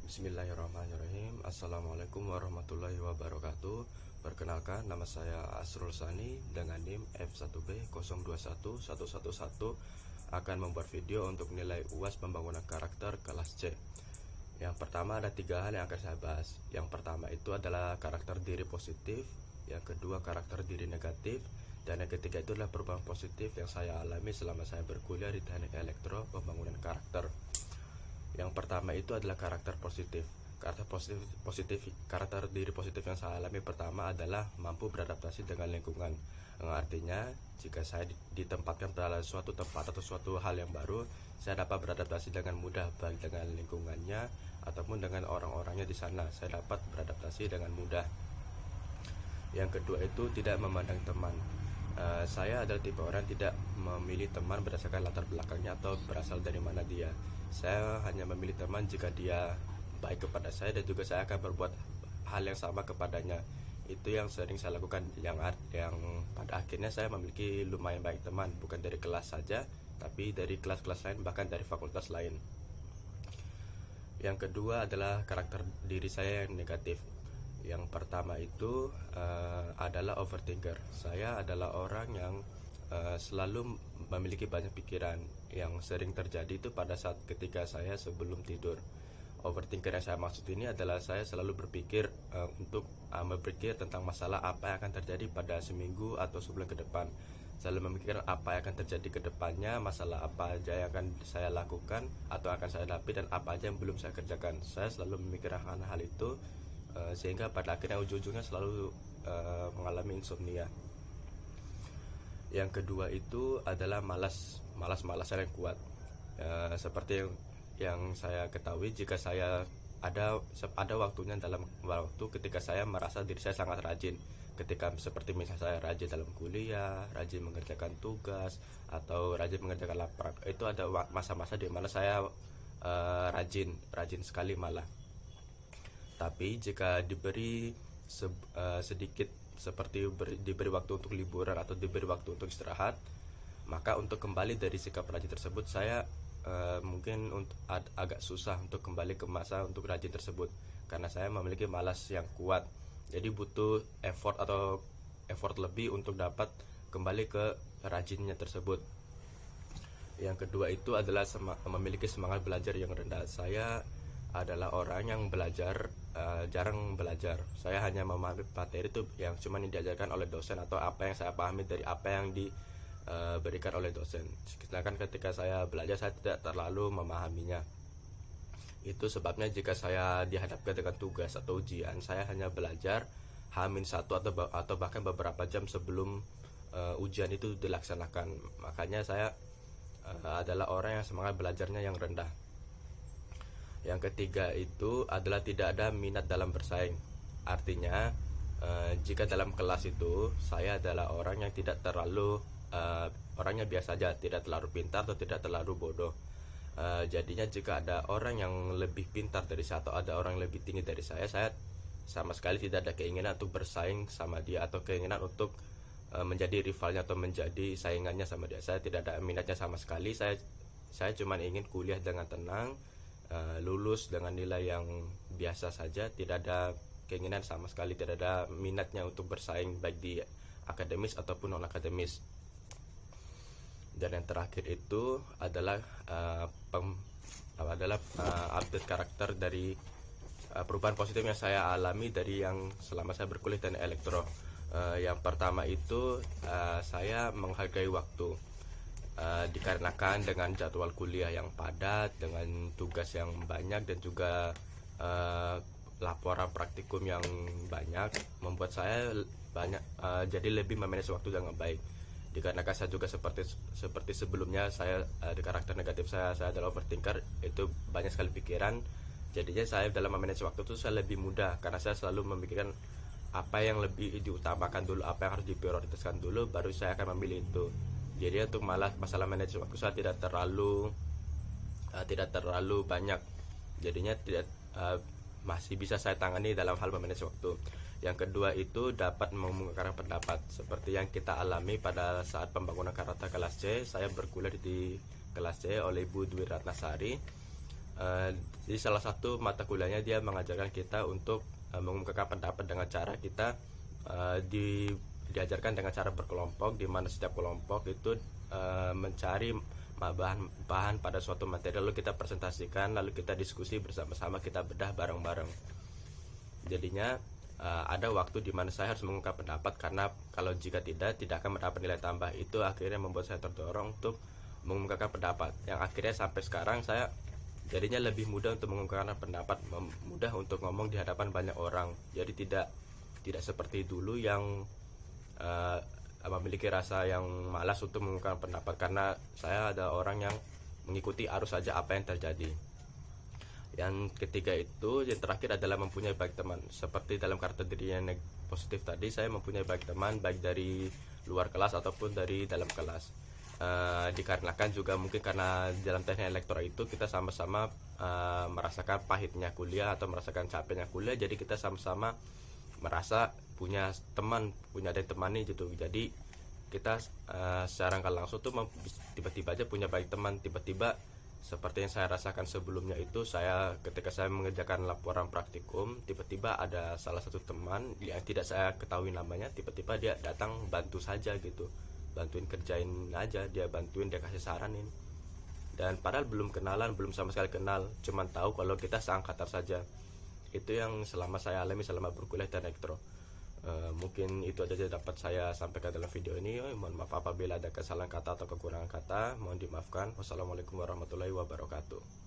Bismillahirrahmanirrahim. Assalamualaikum warahmatullahi wabarakatuh. Perkenalkan, nama saya Asrul Sani dengan NIM F1B021111 akan membuat video untuk nilai UAS pembangunan karakter kelas C. Yang pertama ada 3 hal yang akan saya bahas. Yang pertama itu adalah karakter diri positif, yang kedua karakter diri negatif, dan yang ketiga itu adalah perubahan positif yang saya alami selama saya berkuliah di Teknik Elektro Pembangunan Karakter. Yang pertama itu adalah karakter positif. Karakter diri positif yang saya alami pertama adalah mampu beradaptasi dengan lingkungan. Yang artinya jika saya ditempatkan dalam suatu tempat atau suatu hal yang baru, saya dapat beradaptasi dengan mudah, baik dengan lingkungannya ataupun dengan orang-orangnya di sana. Saya dapat beradaptasi dengan mudah. Yang kedua itu tidak memandang teman. Saya adalah tipe orang yang tidak memilih teman berdasarkan latar belakangnya atau berasal dari mana dia. Saya hanya memilih teman jika dia baik kepada saya, dan juga saya akan berbuat hal yang sama kepadanya. Itu yang sering saya lakukan, yang pada akhirnya saya memiliki lumayan baik teman, bukan dari kelas saja, tapi dari kelas-kelas lain, bahkan dari fakultas lain. Yang kedua adalah karakter diri saya yang negatif. Yang pertama itu adalah overthinker. Saya adalah orang yang selalu memiliki banyak pikiran. Yang sering terjadi itu pada saat ketika saya sebelum tidur. Overthinker yang saya maksud ini adalah saya selalu berpikir berpikir tentang masalah apa yang akan terjadi pada seminggu atau sebulan ke depan. Selalu memikirkan apa yang akan terjadi ke depannya, masalah apa aja yang akan saya lakukan atau akan saya hadapi, dan apa aja yang belum saya kerjakan. Saya selalu memikirkan hal itu, sehingga pada akhirnya ujung-ujungnya selalu mengalami insomnia. Yang kedua itu adalah malas-malasan yang kuat. Seperti yang saya ketahui, jika saya ada waktunya dalam waktu ketika saya merasa diri saya sangat rajin, ketika seperti misalnya saya rajin dalam kuliah, rajin mengerjakan tugas, atau rajin mengerjakan laporan. Itu ada masa-masa di mana saya rajin sekali malah. Tapi jika diberi sedikit, seperti diberi waktu untuk liburan atau diberi waktu untuk istirahat, maka untuk kembali dari sikap rajin tersebut saya mungkin agak susah untuk kembali ke masa untuk rajin tersebut, karena saya memiliki malas yang kuat. Jadi butuh effort lebih untuk dapat kembali ke rajinnya tersebut. Yang kedua itu adalah memiliki semangat belajar yang rendah. Saya adalah orang yang jarang belajar. Saya hanya memahami materi itu yang cuma diajarkan oleh dosen, atau apa yang saya pahami dari apa yang diberikan oleh dosen. Sedangkan ketika saya belajar, saya tidak terlalu memahaminya. Itu sebabnya jika saya dihadapkan dengan tugas atau ujian, saya hanya belajar H-1 atau bahkan beberapa jam sebelum ujian itu dilaksanakan. Makanya saya adalah orang yang semangat belajarnya yang rendah. Yang ketiga itu adalah tidak ada minat dalam bersaing. Artinya jika dalam kelas itu saya adalah orang yang tidak terlalu orangnya biasa saja, tidak terlalu pintar atau tidak terlalu bodoh. Jadinya jika ada orang yang lebih pintar dari saya atau ada orang yang lebih tinggi dari saya sama sekali tidak ada keinginan untuk bersaing sama dia, atau keinginan untuk menjadi rivalnya atau menjadi saingannya sama dia. Saya tidak ada minatnya sama sekali. Saya cuma ingin kuliah dengan tenang, lulus dengan nilai yang biasa saja, tidak ada keinginan sama sekali, tidak ada minatnya untuk bersaing baik di akademis ataupun non akademis. Dan yang terakhir itu adalah update karakter dari perubahan positif yang saya alami dari yang selama saya berkuliah di elektro. Yang pertama itu saya menghargai waktu. Dikarenakan dengan jadwal kuliah yang padat, dengan tugas yang banyak, dan juga laporan praktikum yang banyak, membuat saya jadi lebih memanage waktu dengan baik. Dikarenakan saya juga seperti sebelumnya, saya di karakter negatif saya adalah overthinker, itu banyak sekali pikiran. Jadinya saya dalam memanage waktu itu saya lebih mudah, karena saya selalu memikirkan apa yang lebih diutamakan dulu, apa yang harus diprioritaskan dulu, baru saya akan memilih itu. Jadi untuk masalah manajemen waktu saya tidak terlalu banyak. Jadinya masih bisa saya tangani dalam hal memanage waktu. Yang kedua itu dapat mengungkapkan pendapat, seperti yang kita alami pada saat pembangunan karakter kelas C. Saya berkuliah di kelas C oleh Ibu Dwi Ratnasari. Jadi salah satu mata kuliahnya dia mengajarkan kita untuk mengungkapkan pendapat dengan cara kita diajarkan dengan cara berkelompok, di mana setiap kelompok itu mencari bahan pada suatu materi, lalu kita presentasikan, lalu kita diskusi bersama-sama, kita bedah bareng-bareng. Jadinya ada waktu di mana saya harus mengungkap pendapat, karena kalau jika tidak akan mendapat nilai tambah. Itu akhirnya membuat saya terdorong untuk mengungkapkan pendapat, yang akhirnya sampai sekarang saya jadinya lebih mudah untuk mengungkapkan pendapat, mudah untuk ngomong di hadapan banyak orang. Jadi tidak seperti dulu yang memiliki rasa yang malas untuk mengungkapkan pendapat, karena saya ada orang yang mengikuti arus saja apa yang terjadi. Yang ketiga itu, yang terakhir adalah mempunyai baik teman. Seperti dalam karakter diri yang positif tadi, saya mempunyai baik teman, baik dari luar kelas ataupun dari dalam kelas. Dikarenakan juga mungkin karena dalam teknik elektro itu kita sama-sama merasakan pahitnya kuliah atau merasakan capeknya kuliah, jadi kita sama-sama merasa punya teman, punya ada yang temani gitu. Jadi kita secara nggak langsung tuh tiba-tiba aja punya baik teman. Tiba-tiba seperti yang saya rasakan sebelumnya itu, ketika saya mengerjakan laporan praktikum, tiba-tiba ada salah satu teman yang tidak saya ketahui namanya, tiba-tiba dia datang bantu saja gitu, bantuin kerjain aja, dia kasih saranin. Dan padahal belum kenalan, belum sama sekali kenal, cuman tahu kalau kita seangkatan saja. Itu yang selama saya alami selama berkuliah di elektro. Mungkin itu aja dapat saya sampaikan dalam video ini. Mohon maaf apabila ada kesalahan kata atau kekurangan kata, mohon dimaafkan. Wassalamualaikum warahmatullahi wabarakatuh.